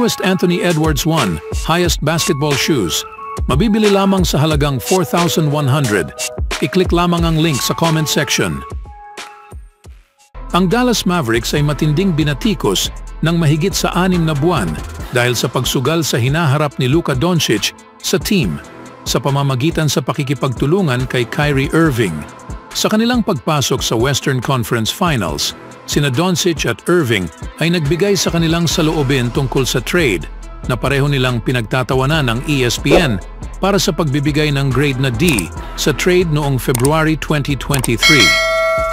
newest Anthony Edwards 1 highest basketball shoes. Mabibili lamang sa halagang 4,100. I-click lamang ang link sa comment section. Ang Dallas Mavericks ay matinding binatikos ng mahigit sa 6 na buwan dahil sa pagsugal sa hinaharap ni Luka Doncic sa team sa pamamagitan sa pakikipagtulungan kay Kyrie Irving. Sa kanilang pagpasok sa Western Conference Finals, sina Doncic at Irving ay nagbigay sa kanilang saloobin tungkol sa trade na pareho nilang pinagtatawanan ng ESPN para sa pagbibigay ng grade na D sa trade noong February 2023.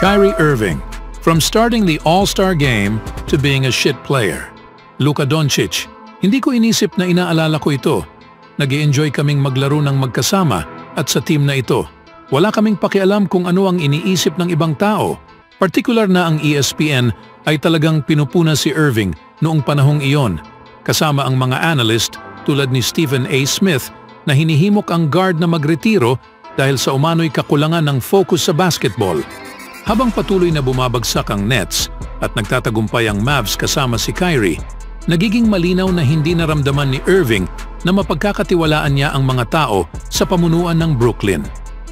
Kyrie Irving, from starting the All-Star game to being a shit player. Luka Doncic, hindi ko inisip na inaalala ko ito. Nag-i-enjoy kaming maglaro ng magkasama at sa team na ito. Wala kaming pakialam kung ano ang iniisip ng ibang tao. Partikular na ang ESPN ay talagang pinupuna si Irving noong panahong iyon, kasama ang mga analyst tulad ni Stephen A. Smith na hinihimok ang guard na magretiro dahil sa umano'y kakulangan ng focus sa basketball. Habang patuloy na bumabagsak ang Nets at nagtatagumpay ang Mavs kasama si Kyrie, nagiging malinaw na hindi naramdaman ni Irving na mapagkakatiwalaan niya ang mga tao sa pamunuan ng Brooklyn.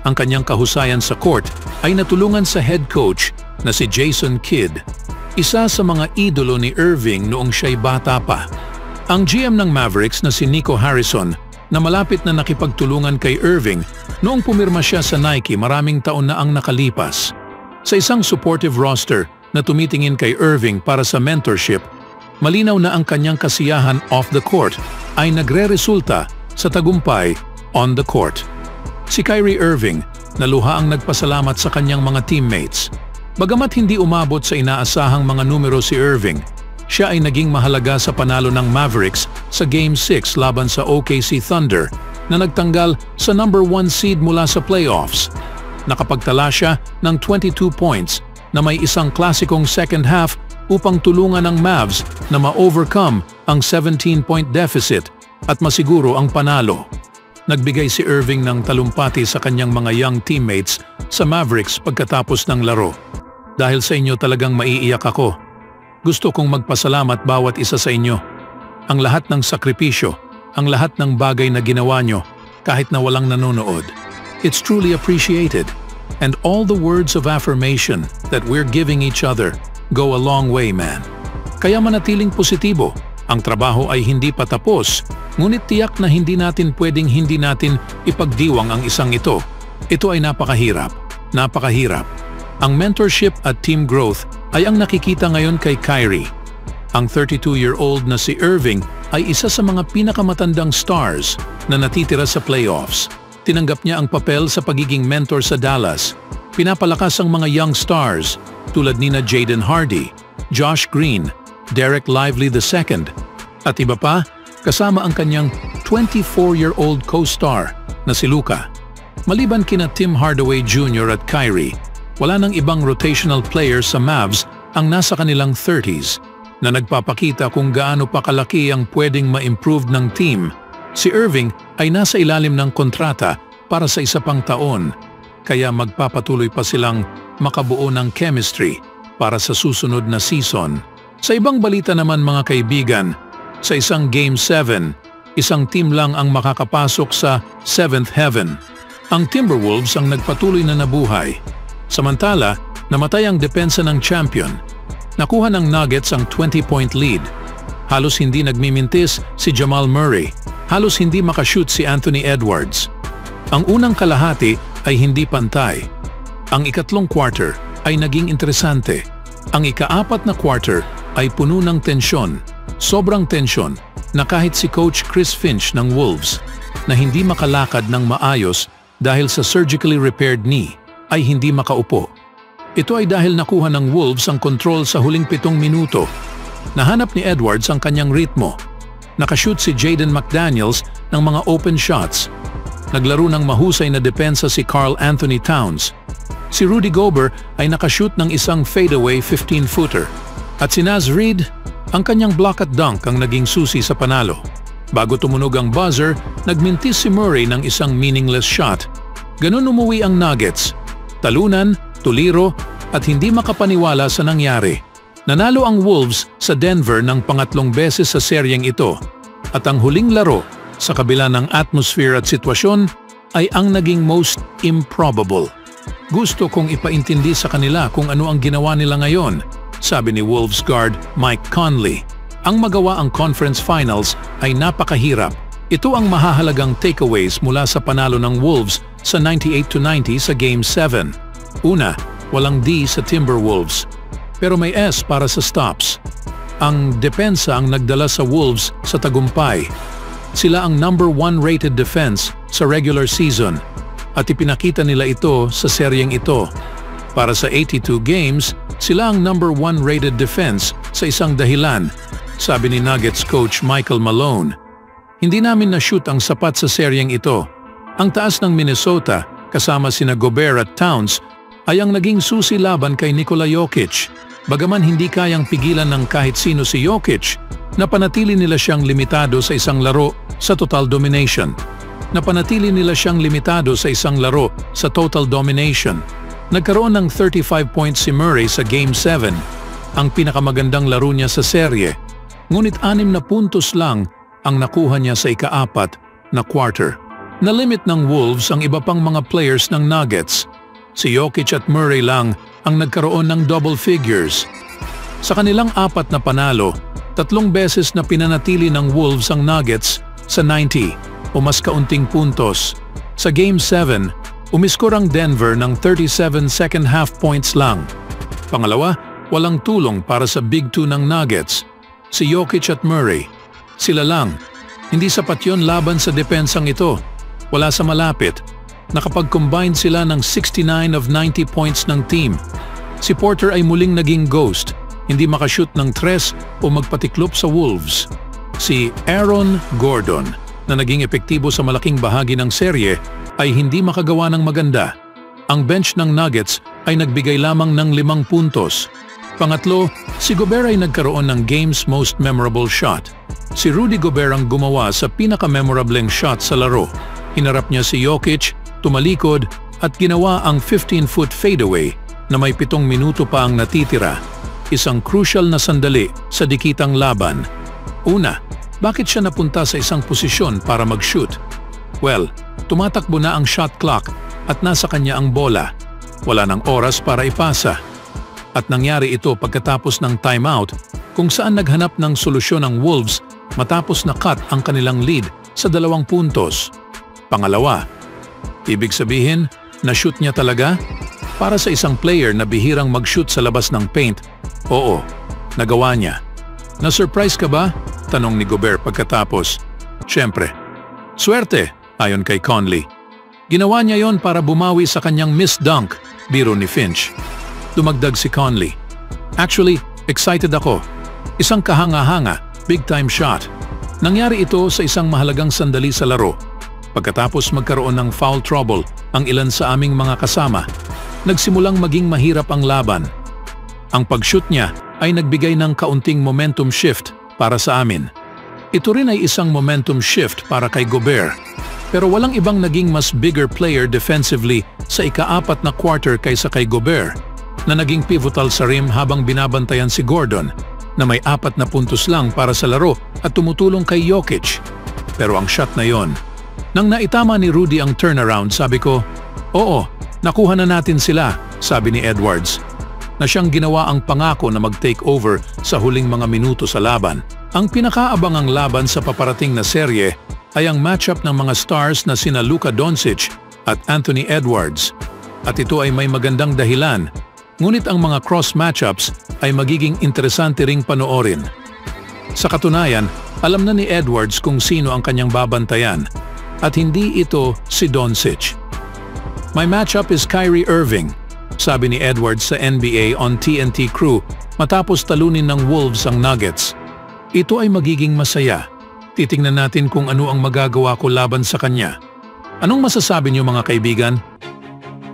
Ang kanyang kahusayan sa court ay natulungan sa head coach na si Jason Kidd, isa sa mga idolo ni Irving noong siya'y bata pa. Ang GM ng Mavericks na si Nico Harrison na malapit na nakipagtulungan kay Irving noong pumirma siya sa Nike maraming taon na ang nakalipas. Sa isang supportive roster na tumitingin kay Irving para sa mentorship, malinaw na ang kanyang kasiyahan off the court ay nagre-resulta sa tagumpay on the court. Si Kyrie Irving, naluha ang nagpasalamat sa kanyang mga teammates. Bagamat hindi umabot sa inaasahang mga numero si Irving, siya ay naging mahalaga sa panalo ng Mavericks sa Game 6 laban sa OKC Thunder na nagtanggal sa number 1 seed mula sa playoffs. Nakapagtala siya ng 22 points na may isang klasikong second half upang tulungan ng Mavs na ma-overcome ang 17-point deficit at masiguro ang panalo. Nagbigay si Irving ng talumpati sa kanyang mga young teammates sa Mavericks pagkatapos ng laro. Dahil sa inyo talagang maiiyak ako. Gusto kong magpasalamat bawat isa sa inyo. Ang lahat ng sakripisyo, ang lahat ng bagay na ginawa nyo kahit na walang nanonood. It's truly appreciated. And all the words of affirmation that we're giving each other go a long way, man. Kaya manatiling positibo. Ang trabaho ay hindi pa tapos, ngunit tiyak na hindi natin ipagdiwang ang isang ito. Ito ay napakahirap. Napakahirap. Ang mentorship at team growth ay ang nakikita ngayon kay Kyrie. Ang 32-year-old na si Irving ay isa sa mga pinakamatandang stars na natitira sa playoffs. Tinanggap niya ang papel sa pagiging mentor sa Dallas. Pinapalakas ang mga young stars tulad nina Jaden Hardy, Josh Green, Derek Lively II, at iba pa kasama ang kanyang 24-year-old co-star na si Luka. Maliban kina Tim Hardaway Jr. at Kyrie, wala nang ibang rotational players sa Mavs ang nasa kanilang 30s na nagpapakita kung gaano pa kalaki ang pwedeng ma-improve ng team. Si Irving ay nasa ilalim ng kontrata para sa isa pang taon, kaya magpapatuloy pa silang makabuo ng chemistry para sa susunod na season. Sa ibang balita naman mga kaibigan, sa isang Game 7, isang team lang ang makakapasok sa 7th heaven. Ang Timberwolves ang nagpatuloy na nabuhay. Samantala, namatay ang depensa ng champion. Nakuha ng Nuggets ang 20-point lead. Halos hindi nagmimintis si Jamal Murray. Halos hindi makashoot si Anthony Edwards. Ang unang kalahati ay hindi pantay. Ang ikatlong quarter ay naging interesante. Ang ika-4 na quarter ay puno ng tensyon. Sobrang tensyon na kahit si Coach Chris Finch ng Wolves na hindi makalakad ng maayos dahil sa surgically repaired knee ay hindi makaupo. Ito ay dahil nakuha ng Wolves ang kontrol sa huling 7 minuto. Nahanap ni Edwards ang kanyang ritmo. Nakashoot si Jaden McDaniels ng mga open shots. Naglaro ng mahusay na depensa si Karl Anthony Towns. Si Rudy Gobert ay nakashoot ng isang fadeaway 15-footer. At si Naz Reid, ang kanyang block at dunk ang naging susi sa panalo. Bago tumunog ang buzzer, nagmintis si Murray ng isang meaningless shot. Ganun umuwi ang Nuggets. Talunan, tuliro, at hindi makapaniwala sa nangyari. Nanalo ang Wolves sa Denver ng pangatlong beses sa seryeng ito at ang huling laro sa kabila ng atmosphere at sitwasyon ay ang naging most improbable. Gusto kong ipaintindi sa kanila kung ano ang ginawa nila ngayon, sabi ni Wolves guard Mike Conley. Ang magawa ang conference finals ay napakahirap. Ito ang mahahalagang takeaways mula sa panalo ng Wolves sa 98-90 sa Game 7. Una, walang D sa Timberwolves. Pero may S para sa stops. Ang depensa ang nagdala sa Wolves sa tagumpay. Sila ang number 1 rated defense sa regular season at ipinakita nila ito sa seryeng ito. Para sa 82 games, sila ang number 1 rated defense sa isang dahilan, sabi ni Nuggets coach Michael Malone. Hindi namin na-shoot ang sapat sa seryeng ito. Ang taas ng Minnesota, kasama sina Gobert at Towns, ay ang naging susi laban kay Nikola Jokic. Bagaman hindi kayang pigilan ng kahit sino si Jokic, napanatili nila siyang limitado sa isang laro sa total domination. Napanatili nila siyang limitado sa isang laro sa total domination. Nagkaroon ng 35 points si Murray sa Game 7, ang pinakamagandang laro niya sa serye. Ngunit 6 na puntos lang ang nakuha niya sa ika-4 na quarter. Nalimit ng Wolves ang iba pang mga players ng Nuggets. Si Jokic at Murray lang ang nagkaroon ng double figures. Sa kanilang 4 na panalo, 3 beses na pinanatili ng Wolves ang Nuggets sa 90 o mas kaunting puntos. Sa Game 7, umiskor ang Denver ng 37 second half points lang. Pangalawa, walang tulong para sa Big 2 ng Nuggets, si Jokic at Murray. Sila lang. Hindi sapat yon laban sa depensang ito. Wala sa malapit. Nakapag-combine sila ng 69 of 90 points ng team. Si Porter ay muling naging ghost, hindi makashoot ng 3 o magpatiklop sa Wolves. Si Aaron Gordon, na naging epektibo sa malaking bahagi ng serye, ay hindi makagawa ng maganda. Ang bench ng Nuggets ay nagbigay lamang ng 5 puntos. Pangatlo, si Gobert ay nagkaroon ng game's most memorable shot. Si Rudy Gobert ang gumawa sa pinaka-memorableng shot sa laro. Hinarap niya si Jokic, tumalikod at ginawa ang 15-foot fadeaway na may 7 minuto pa ang natitira. Isang crucial na sandali sa dikitang laban. Una, bakit siya napunta sa isang posisyon para mag-shoot? Well, tumatakbo na ang shot clock at nasa kanya ang bola. Wala nang oras para ipasa. At nangyari ito pagkatapos ng timeout kung saan naghanap ng solusyon ang Wolves matapos na cut ang kanilang lead sa 2 puntos. Pangalawa, ibig sabihin, na-shoot niya talaga? Para sa isang player na bihirang mag-shoot sa labas ng paint, oo, nagawa niya. Na-surprise ka ba? Tanong ni Gobert pagkatapos. Siyempre. Swerte, ayon kay Conley. Ginawa niya yon para bumawi sa kanyang missed dunk, biro ni Finch. Dumagdag si Conley. Actually, excited ako. Isang kahanga-hanga, big-time shot. Nangyari ito sa isang mahalagang sandali sa laro. Pagkatapos magkaroon ng foul trouble ang ilan sa aming mga kasama, nagsimulang maging mahirap ang laban. Ang pag-shoot niya ay nagbigay ng kaunting momentum shift para sa amin. Ito rin ay isang momentum shift para kay Gobert. Pero walang ibang naging mas bigger player defensively sa ika-4 na quarter kaysa kay Gobert, na naging pivotal sa rim habang binabantayan si Gordon, na may 4 na puntos lang para sa laro at tumutulong kay Jokic. Pero ang shot na yon, nang naitama ni Rudy ang turnaround, sabi ko, oo, nakuha na natin sila, sabi ni Edwards, na siyang ginawa ang pangako na mag-take over sa huling mga minuto sa laban. Ang pinakaabangang laban sa paparating na serye ay ang matchup ng mga stars na sina Luka Doncic at Anthony Edwards. At ito ay may magandang dahilan, ngunit ang mga cross matchups ay magiging interesante ring panoorin. Sa katunayan, alam na ni Edwards kung sino ang kanyang babantayan, at hindi ito si Doncic. My matchup is Kyrie Irving, sabi ni Edwards sa NBA on TNT Crew matapos talunin ng Wolves ang Nuggets. Ito ay magiging masaya. Titingnan natin kung ano ang magagawa ko laban sa kanya. Anong masasabi niyo mga kaibigan?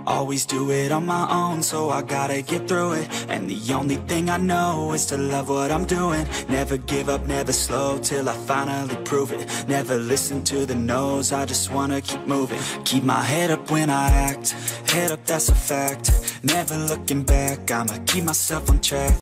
Always do it on my own, so I gotta get through it. And the only thing I know is to love what I'm doing. Never give up, never slow, till I finally prove it. Never listen to the no's, I just wanna keep moving. Keep my head up when I act, head up, that's a fact. Never looking back, I'ma keep myself on track.